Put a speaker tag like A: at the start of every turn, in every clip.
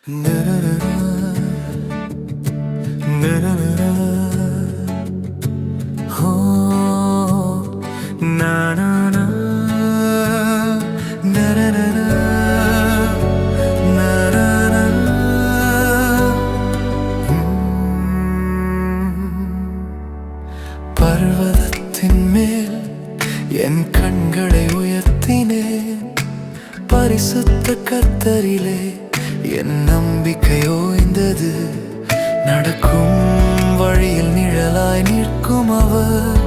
A: பர்வதத்தின் மேல் என் கண்களை உயர்த்தினேன். பரிசுத்த கர்த்தரிலே என் நம்பிக்கை ஓய்ந்தது. நடக்கும் வழியில் நிழலாய் நிற்கும் அவர்,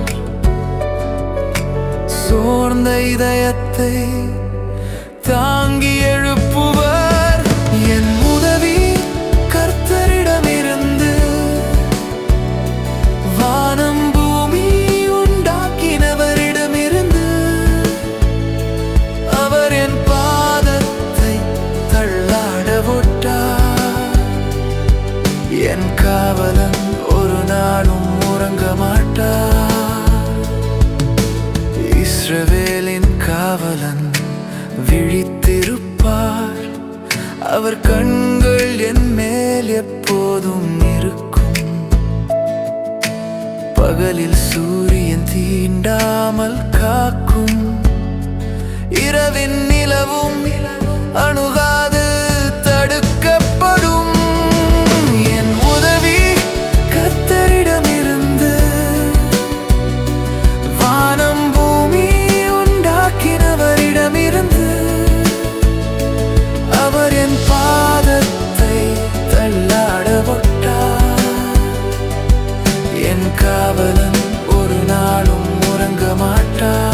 A: சோர்ந்த இதயத்தை தாங்கி எழுப்புவர். என் உதவி கர்த்தரிடமிருந்து, வானம் பூமி உண்டாக்கினவரிடமிருந்து. அவர் என் பாதத்தை தள்ளாட விட்டார். என் காவலன் ஒரு நாளும் உறங்க மாட்டார். இஸ்ரவேலின் காவலன் விழித்திருப்பார். அவர் கண்கள் என் மேல் எப்போதும் இருக்கும். பகலில் சூரியன் தீண்டாமல் காக்கும். இரவின் நிலவும் அணுகாது தடுக்கப்படும். என் உதவி கர்த்தரிடமிருந்து, வானம் பூமி உண்டாக்கினவரிடமிருந்து. அவர் என் பாதத்தை தள்ளாட விட்டார். என் காவலன் ஒரு நாளும் உறங்க மாட்டார்.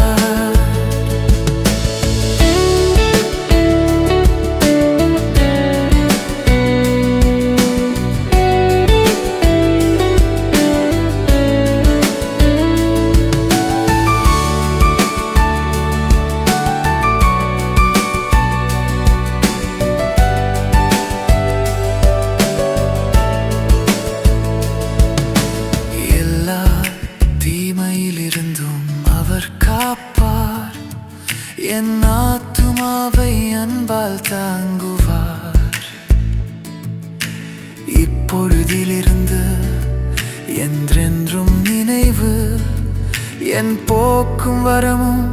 A: தீமையிலிருந்தும் அவர் காப்பார். என் ஆத்துமாவை அன்பால் தாங்குவார். இப்பொழுதிலிருந்து என்றென்றும் நினைவு, என் போக்கும் வரமும்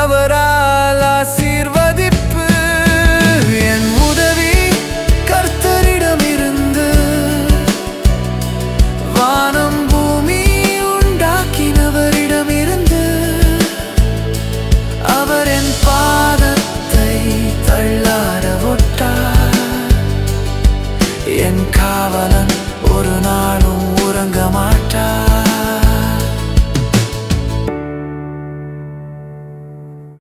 A: அவரால் ஆசீர்வதிப்பு. என் உதவி கர்த்தரிடமிருந்து, வானம் பூமி உண்டாக்கினவரிடமிருந்து. அவர் என் பாதத்தை தள்ளாட விட்டார். என் காவலன் ஒரு நாளும் உறங்க மாட்டார்.